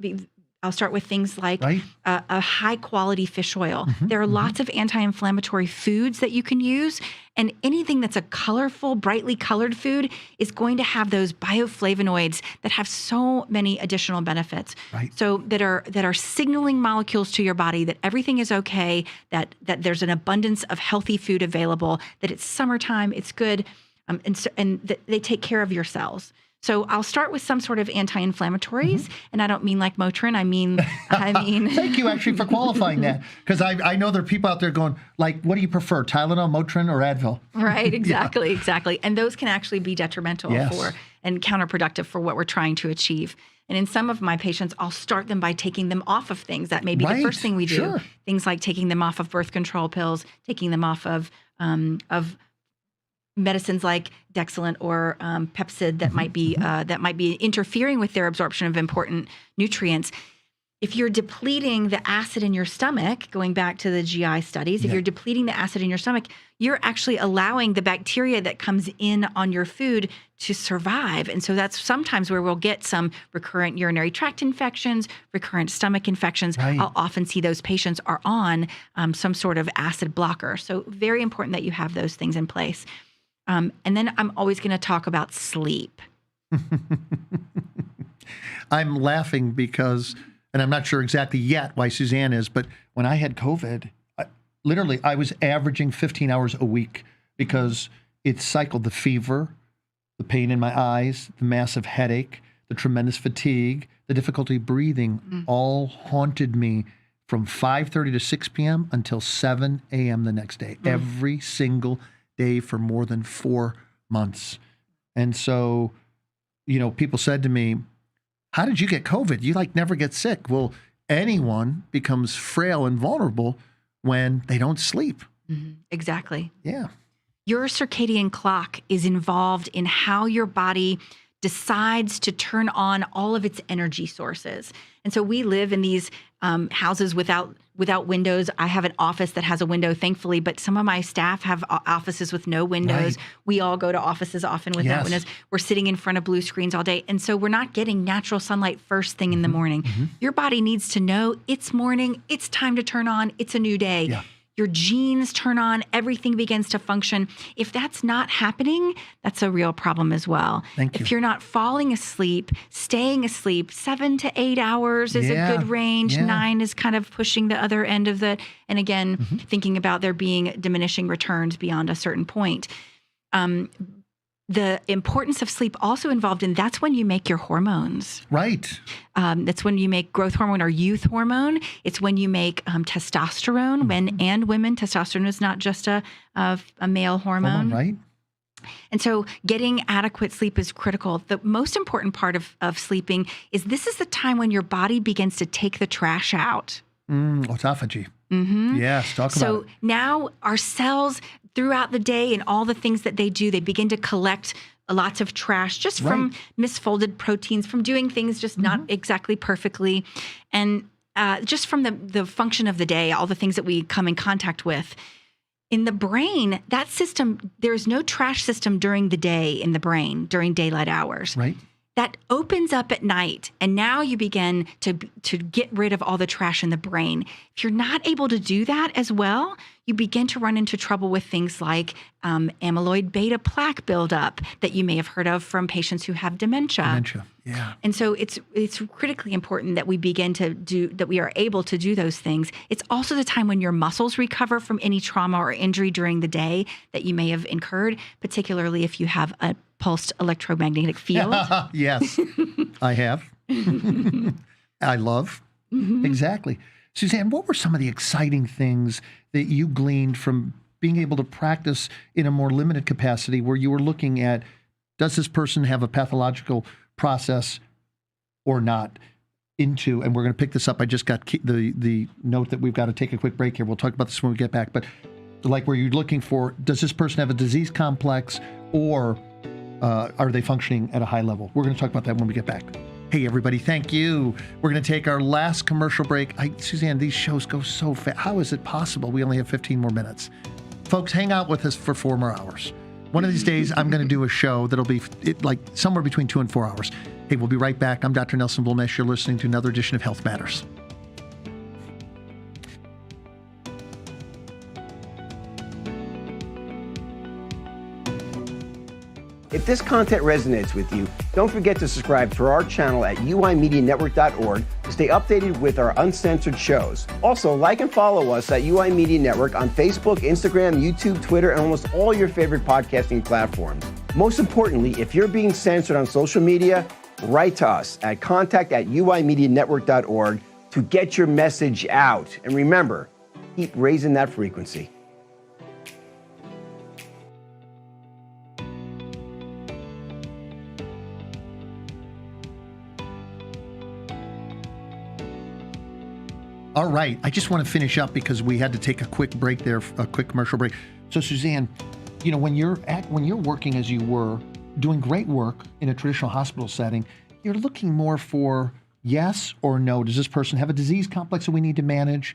I'll start with things like Right. a high quality fish oil. There are lots of anti-inflammatory foods that you can use, and anything that's a colorful, brightly colored food is going to have those bioflavonoids that have so many additional benefits. Right. So that are signaling molecules to your body that everything is okay, that there's an abundance of healthy food available, that it's summertime, it's good, and that they take care of your cells. So I'll start with some sort of anti-inflammatories, and I don't mean like Motrin. I mean. Thank you actually for qualifying that, because I know there are people out there going like, what do you prefer, Tylenol, Motrin, or Advil? Right, exactly. And those can actually be detrimental for and counterproductive for what we're trying to achieve. And in some of my patients, I'll start them by taking them off of things. That may be the first thing we do. Sure. Things like taking them off of birth control pills, taking them off of medicines like Dexilant or Peptide that might be interfering with their absorption of important nutrients. If you're depleting the acid in your stomach, going back to the GI studies, if you're depleting the acid in your stomach, you're actually allowing the bacteria that comes in on your food to survive. And so that's sometimes where we'll get some recurrent urinary tract infections, recurrent stomach infections. Right. I'll often see those patients are on some sort of acid blocker. So very important that you have those things in place. And then I'm always going to talk about sleep. I'm laughing because, and I'm not sure exactly yet why Suzanne is, but when I had COVID, I was averaging 15 hours a week because it cycled the fever, the pain in my eyes, the massive headache, the tremendous fatigue, the difficulty breathing, all haunted me from 5:30 to 6 p.m. until 7 a.m. the next day, every single day for more than 4 months. And so, people said to me, how did you get COVID? You never get sick. Well, anyone becomes frail and vulnerable when they don't sleep. Exactly. Yeah. Your circadian clock is involved in how your body decides to turn on all of its energy sources. And so we live in these houses without windows. I have an office that has a window, thankfully, but some of my staff have offices with no windows. Right. We all go to offices often without windows. We're sitting in front of blue screens all day. And so we're not getting natural sunlight first thing in the morning. Your body needs to know it's morning, it's time to turn on, it's a new day. Yeah. Your genes turn on, everything begins to function. If that's not happening, that's a real problem as well. Thank you. If you're not falling asleep, staying asleep, 7 to 8 hours is a good range. 9 is kind of pushing the other end of the, and again, thinking about there being diminishing returns beyond a certain point. The importance of sleep also involved in that's when you make your hormones. Right. That's when you make growth hormone or youth hormone. It's when you make testosterone. Men and women, testosterone is not just a male hormone. Right. And so getting adequate sleep is critical. The most important part of sleeping is this is the time when your body begins to take the trash out. Autophagy. Yes, talk about it. So now our cells throughout the day and all the things that they do, they begin to collect lots of trash just from misfolded proteins, from doing things just not exactly perfectly. And just from the function of the day, all the things that we come in contact with. In the brain, that system, there's no trash system during the day in the brain, during daylight hours. Right. That opens up at night, and now you begin to get rid of all the trash in the brain. If you're not able to do that as well, you begin to run into trouble with things like amyloid beta plaque buildup that you may have heard of from patients who have dementia. Yeah. And so it's critically important that we begin to that we are able to do those things. It's also the time when your muscles recover from any trauma or injury during the day that you may have incurred, particularly if you have a pulsed electromagnetic field. Yes, I have. I love. Exactly. Suzanne, what were some of the exciting things that you gleaned from being able to practice in a more limited capacity where you were looking at, does this person have a pathological process or not? And we're going to pick this up. I just got the note that we've got to take a quick break here. We'll talk about this when we get back. But like where you're looking for, does this person have a disease complex or are they functioning at a high level? We're going to talk about that when we get back. Hey, everybody, thank you. We're going to take our last commercial break. Suzanne, these shows go so fast. How is it possible we only have 15 more minutes? Folks, hang out with us for 4 more hours. One of these days, I'm going to do a show that'll be like somewhere between 2 and 4 hours. Hey, we'll be right back. I'm Dr. Nelson Bulmash. You're listening to another edition of Health Matters. If this content resonates with you, don't forget to subscribe to our channel at uimedianetwork.org to stay updated with our uncensored shows. Also, like and follow us at UI Media Network on Facebook, Instagram, YouTube, Twitter, and almost all your favorite podcasting platforms. Most importantly, if you're being censored on social media, write to us at contact@uimedianetwork.org to get your message out. And remember, keep raising that frequency. All right. I just want to finish up because we had to take a quick break there, a quick commercial break. So, Suzanne, you know, when you're working as you were, doing great work in a traditional hospital setting, you're looking more for yes or no. Does this person have a disease complex that we need to manage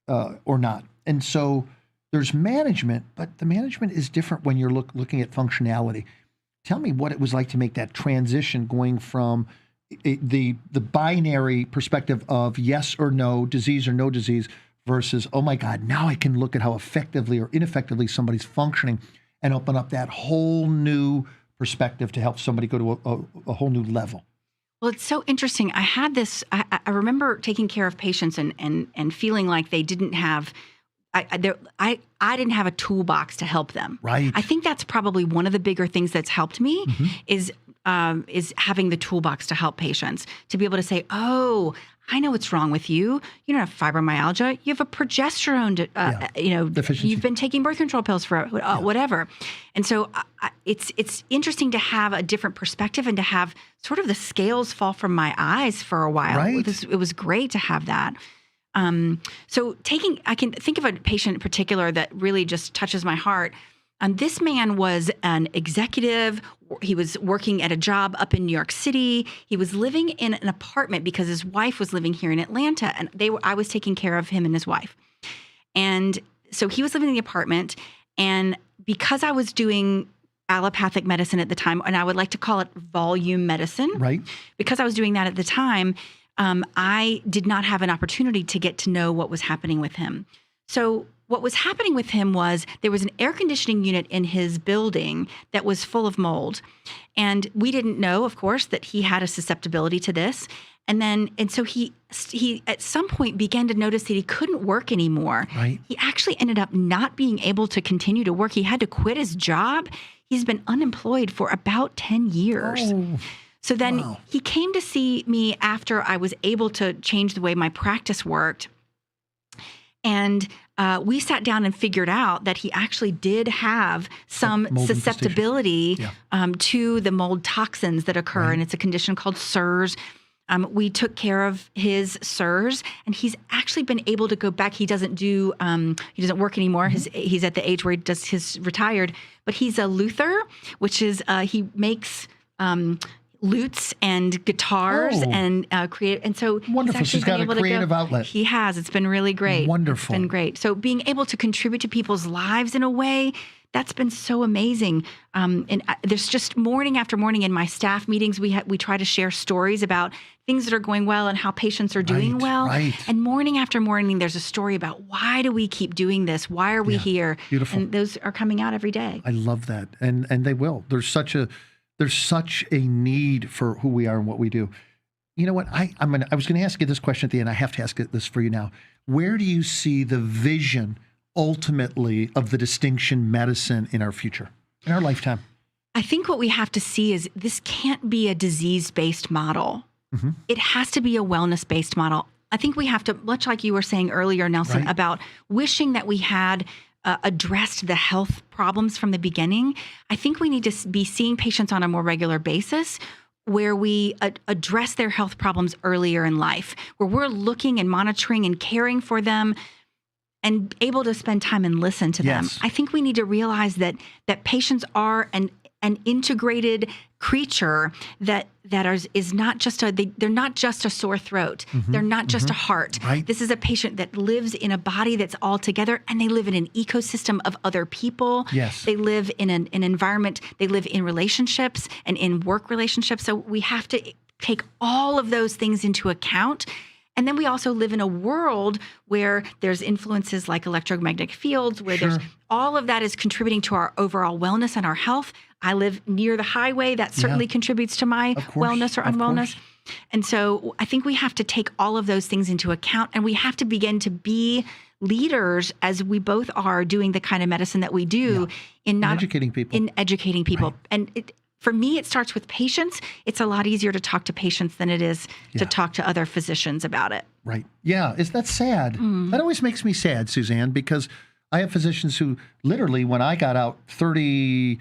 or not? And so there's management, but the management is different when you're looking at functionality. Tell me what it was like to make that transition going from the binary perspective of yes or no, disease or no disease, versus, oh my God, now I can look at how effectively or ineffectively somebody's functioning and open up that whole new perspective to help somebody go to a whole new level. Well, it's so interesting. I had this, I remember taking care of patients and feeling like they didn't have, I didn't have a toolbox to help them. Right. I think that's probably one of the bigger things that's helped me is having the toolbox to help patients, to be able to say, oh, I know what's wrong with you. You don't have fibromyalgia. You have a progesterone, deficiency. You've been taking birth control pills for whatever. And so it's interesting to have a different perspective and to have sort of the scales fall from my eyes for a while. Right. It was great to have that. So I can think of a patient in particular that really just touches my heart. This man was an executive. He was working at a job up in New York City. He was living in an apartment because his wife was living here in Atlanta, and I was taking care of him and his wife. And so he was living in the apartment, and because I was doing allopathic medicine at the time, and I would like to call it volume medicine, right? Because I was doing that at the time, I did not have an opportunity to get to know what was happening with him. So what was happening with him was there was an air conditioning unit in his building that was full of mold. And we didn't know, of course, that he had a susceptibility to this. And so he at some point began to notice that he couldn't work anymore. Right. He actually ended up not being able to continue to work. He had to quit his job. He's been unemployed for about 10 years. Oh. So then he came to see me after I was able to change the way my practice worked. And we sat down and figured out that he actually did have some susceptibility to the mold toxins that occur. Right. And it's a condition called SIRS. We took care of his SIRS, and he's actually been able to go back. He doesn't work anymore. He's at the age where he does his retired, but he's a luthier, which is he makes lutes and guitars and create. And so wonderful. He's got a creative outlet. He has. It's been really great. Wonderful. It's been great. So being able to contribute to people's lives in a way, that's been so amazing. And there's just morning after morning in my staff meetings, we try to share stories about things that are going well and how patients are doing well. Right. And morning after morning, there's a story about why do we keep doing this? Why are we here? Beautiful. And those are coming out every day. I love that. And they will. There's such a need for who we are and what we do. You know what? I was going to ask you this question at the end. I have to ask this for you now. Where do you see the vision ultimately of the distinction medicine in our future, in our lifetime? I think what we have to see is this can't be a disease-based model. Mm-hmm. It has to be a wellness-based model. I think we have to, much like you were saying earlier, Nelson, about wishing that we had addressed the health problems from the beginning. I think we need to be seeing patients on a more regular basis where we address their health problems earlier in life, where we're looking and monitoring and caring for them and able to spend time and listen to them. I think we need to realize that patients are and an integrated creature that is not just they're not just a sore throat. They're not just a heart. Right. This is a patient that lives in a body that's all together, and they live in an ecosystem of other people. Yes. They live in an environment, they live in relationships and in work relationships. So we have to take all of those things into account. And then we also live in a world where there's influences like electromagnetic fields, where there's all of that is contributing to our overall wellness and our health. I live near the highway. That certainly contributes to my wellness or unwellness. And so I think we have to take all of those things into account, and we have to begin to be leaders, as we both are doing the kind of medicine that we do, in not educating people. In educating people. Right. And for me, it starts with patients. It's a lot easier to talk to patients than it is to talk to other physicians about it. Right. Yeah. That's sad. That always makes me sad, Suzanne, because I have physicians who literally, when I got out 30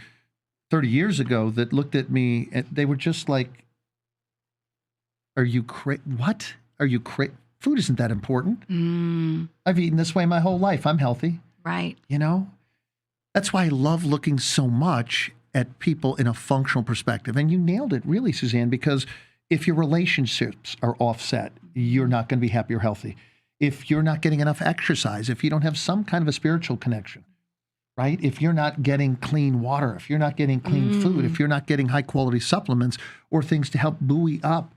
years ago, that looked at me and they were just like, are you what? Are you food isn't that important. I've eaten this way my whole life. I'm healthy. Right. You know? That's why I love looking so much at people in a functional perspective. And you nailed it, really, Suzanne, because if your relationships are offset, you're not going to be happy or healthy. If you're not getting enough exercise, if you don't have some kind of a spiritual connection, right? If you're not getting clean water, if you're not getting clean food, if you're not getting high quality supplements or things to help buoy up,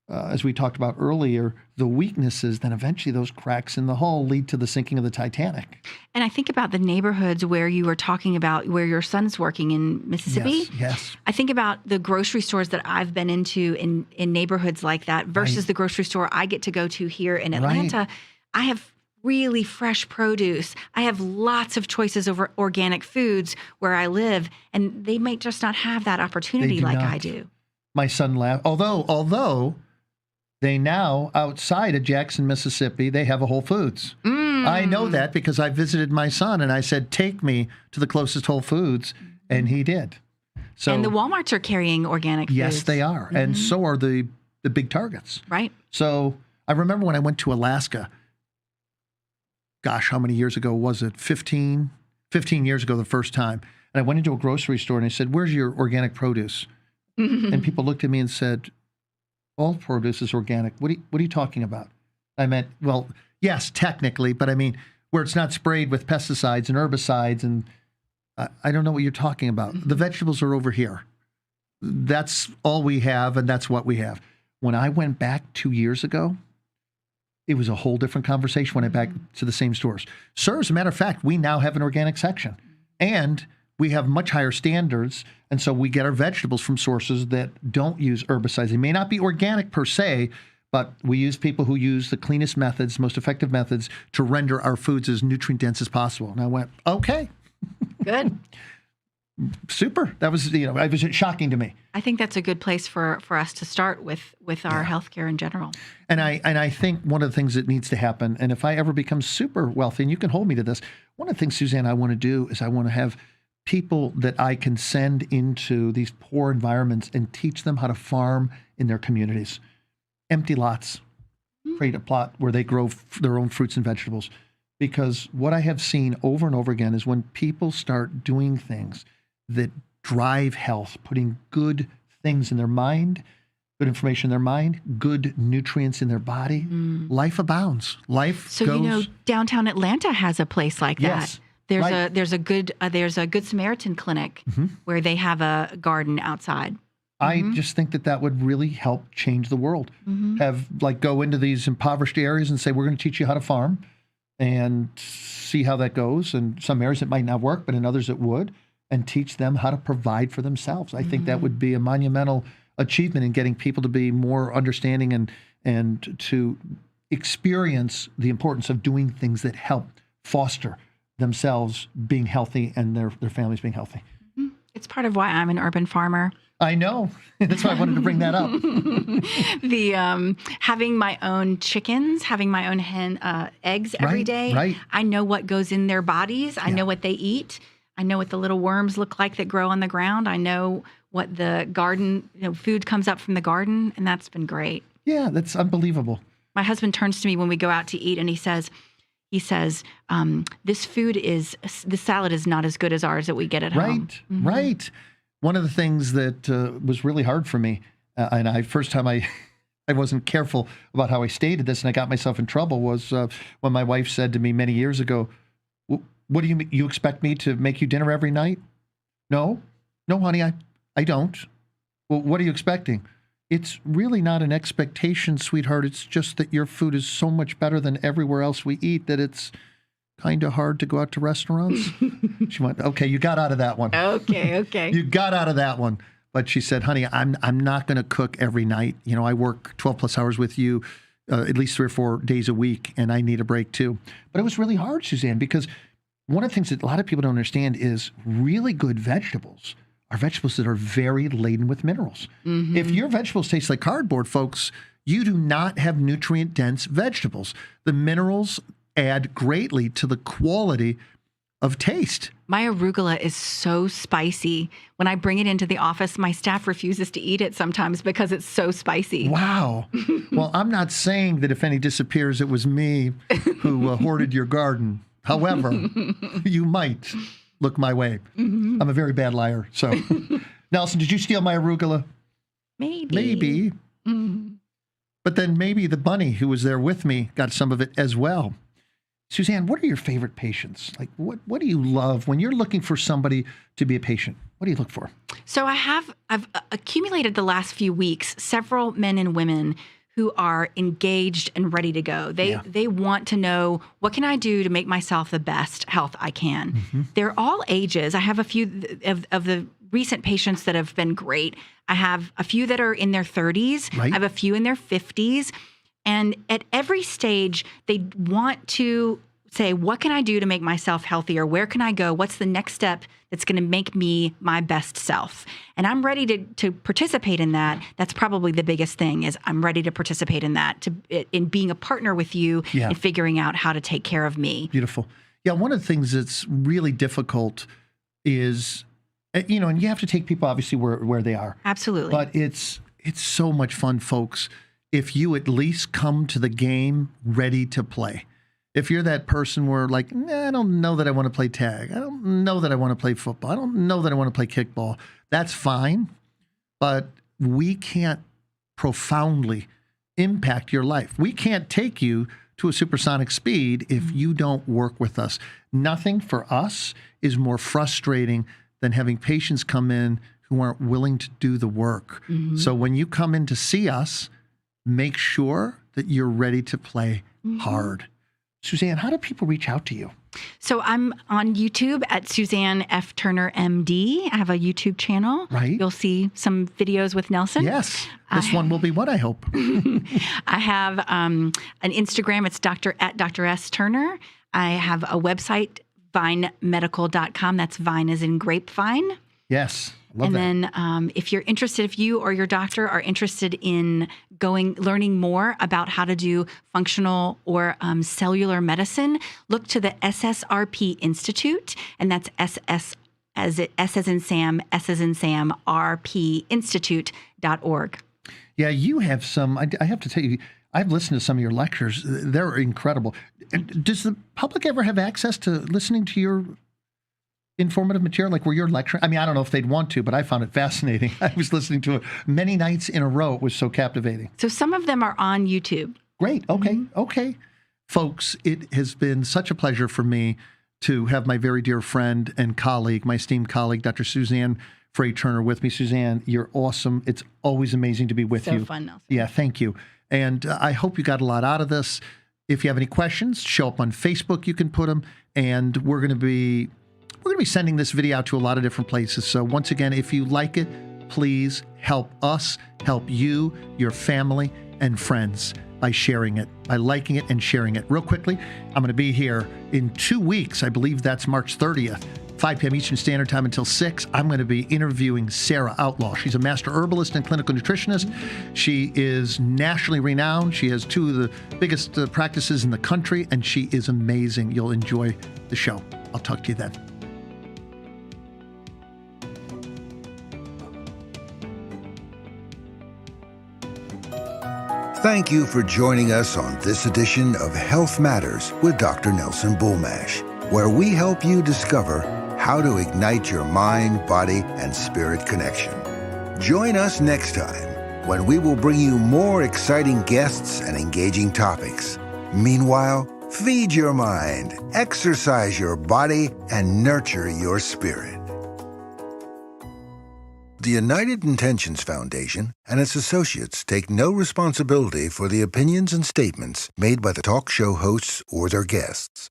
as we talked about earlier, the weaknesses, then eventually those cracks in the hull lead to the sinking of the Titanic. And I think about the neighborhoods where you were talking about where your son's working in Mississippi. Yes. I think about the grocery stores that I've been into in neighborhoods like that versus the grocery store I get to go to here in Atlanta. Right. I have really fresh produce. I have lots of choices over organic foods where I live, and they might just not have that opportunity like I do. My son laughed. Although they now, outside of Jackson, Mississippi, they have a Whole Foods. I know that because I visited my son and I said, take me to the closest Whole Foods, and he did. So, and the Walmarts are carrying organic foods. Yes, they are. And so are the big Targets. Right. So I remember when I went to Alaska, gosh, how many years ago was it? 15 years ago the first time. And I went into a grocery store and I said, where's your organic produce? And people looked at me and said, all produce is organic. What are you talking about? I meant, well, yes, technically, but I mean, where it's not sprayed with pesticides and herbicides, and I don't know what you're talking about. The vegetables are over here. That's all we have, and that's what we have. When I went back 2 years ago, it was a whole different conversation when I went back to the same stores. Sir, as a matter of fact, we now have an organic section, and we have much higher standards, and so we get our vegetables from sources that don't use herbicides. They may not be organic per se, but we use people who use the cleanest methods, most effective methods to render our foods as nutrient-dense as possible. And I went, okay. Good. Super. That was, it was shocking to me. I think that's a good place for us to start with our healthcare in general. And I think one of the things that needs to happen, and if I ever become super wealthy, and you can hold me to this, one of the things, Suzanne, I want to do is I want to have people that I can send into these poor environments and teach them how to farm in their communities. Empty lots, create a plot where they grow their own fruits and vegetables. Because what I have seen over and over again is when people start doing things that drive health, putting good things in their mind, good information in their mind, good nutrients in their body, life abounds. Life goes. Downtown Atlanta has a place like that. There's a good Samaritan clinic where they have a garden outside. I just think that would really help change the world. Go into these impoverished areas and say, we're going to teach you how to farm and see how that goes. And some areas it might not work, but in others it would, and teach them how to provide for themselves. I think that would be a monumental achievement in getting people to be more understanding and to experience the importance of doing things that help foster themselves being healthy and their families being healthy. It's part of why I'm an urban farmer. I know. That's why I wanted to bring that up. The having my own chickens, having my own hen eggs every day. Right. I know what goes in their bodies. I know what they eat. I know what the little worms look like that grow on the ground. I know what the garden, food comes up from the garden, and that's been great. Yeah, that's unbelievable. My husband turns to me when we go out to eat, and he says, this salad is not as good as ours that we get at home. Right. one of the things that was really hard for me, and I wasn't careful about how I stated this, and I got myself in trouble, was when my wife said to me many years ago, what do you mean? You expect me to make you dinner every night? No, honey, I don't. Well, what are you expecting? It's really not an expectation, sweetheart. It's just that your food is so much better than everywhere else we eat that it's kind of hard to go out to restaurants. She went, okay, you got out of that one. Okay. You got out of that one. But she said, honey, I'm not going to cook every night. You know, I work 12 plus hours with you at least 3 or 4 days a week, and I need a break too. But it was really hard, Suzanne, because one of the things that a lot of people don't understand is really good vegetables are vegetables that are very laden with minerals. Mm-hmm. If your vegetables taste like cardboard, folks, you do not have nutrient-dense vegetables. The minerals add greatly to the quality of taste. My arugula is so spicy. When I bring it into the office, my staff refuses to eat it sometimes because it's so spicy. Wow. Well, I'm not saying that if any disappears, it was me who hoarded your garden. However, you might look my way. Mm-hmm. I'm a very bad liar. So, Nelson, did you steal my arugula? Maybe. Mm-hmm. But then maybe the bunny who was there with me got some of it as well. Suzanne, what are your favorite patients? Like, what do you love when you're looking for somebody to be a patient? What do you look for? So I've accumulated the last few weeks several men and women who are engaged and ready to go. They want to know, what can I do to make myself the best health I can? Mm-hmm. They're all ages. I have a few of the recent patients that have been great. I have a few that are in their 30s. Right. I have a few in their 50s. And at every stage, they want to say, what can I do to make myself healthier? Where can I go? What's the next step that's going to make me my best self? And I'm ready to participate in that. That's probably the biggest thing, is I'm ready to participate in that, in being a partner with you and figuring out how to take care of me. Beautiful. Yeah, one of the things that's really difficult is, and you have to take people obviously where they are. Absolutely. But it's so much fun, folks, if you at least come to the game ready to play. If you're that person where like, I don't know that I want to play tag. I don't know that I want to play football. I don't know that I want to play kickball. That's fine. But we can't profoundly impact your life. We can't take you to a supersonic speed if you don't work with us. Nothing for us is more frustrating than having patients come in who aren't willing to do the work. Mm-hmm. So when you come in to see us, make sure that you're ready to play hard. Suzanne, how do people reach out to you? So I'm on YouTube at Suzanne F. Turner, MD. I have a YouTube channel. Right. You'll see some videos with Nelson. Yes. This one will be what I hope. I have an Instagram. It's Dr. S. Turner. I have a website, vinemedical.com. That's Vine as in grapevine. Yes. Love that. Then if you're interested, if you or your doctor are interested in learning more about how to do functional or cellular medicine, look to the SSRP Institute, and that's S as in Sam, RP Institute.org. Yeah, you have some, I have to tell you, I've listened to some of your lectures. They're incredible. Does the public ever have access to listening to your informative material, like where you're lecturing? I mean, I don't know if they'd want to, but I found it fascinating. I was listening to it many nights in a row. It was so captivating. So some of them are on YouTube. Great. Okay. Mm-hmm. Okay. Folks, it has been such a pleasure for me to have my very dear friend and colleague, my esteemed colleague, Dr. Suzanne Frey Turner with me. Suzanne, you're awesome. It's always amazing to be with you. So fun, Nelson. Yeah, thank you. And I hope you got a lot out of this. If you have any questions, show up on Facebook. You can put them. And we're going to be sending this video out to a lot of different places. So once again, if you like it, please help us, help you, your family, and friends by sharing it, by liking it and sharing it. Real quickly, I'm going to be here in 2 weeks. I believe that's March 30th, 5 p.m. Eastern Standard Time until 6. I'm going to be interviewing Sarah Outlaw. She's a master herbalist and clinical nutritionist. She is nationally renowned. She has 2 of the biggest practices in the country, and she is amazing. You'll enjoy the show. I'll talk to you then. Thank you for joining us on this edition of Health Matters with Dr. Nelson Bulmash, where we help you discover how to ignite your mind, body, and spirit connection. Join us next time when we will bring you more exciting guests and engaging topics. Meanwhile, feed your mind, exercise your body, and nurture your spirit. The United Intentions Foundation and its associates take no responsibility for the opinions and statements made by the talk show hosts or their guests.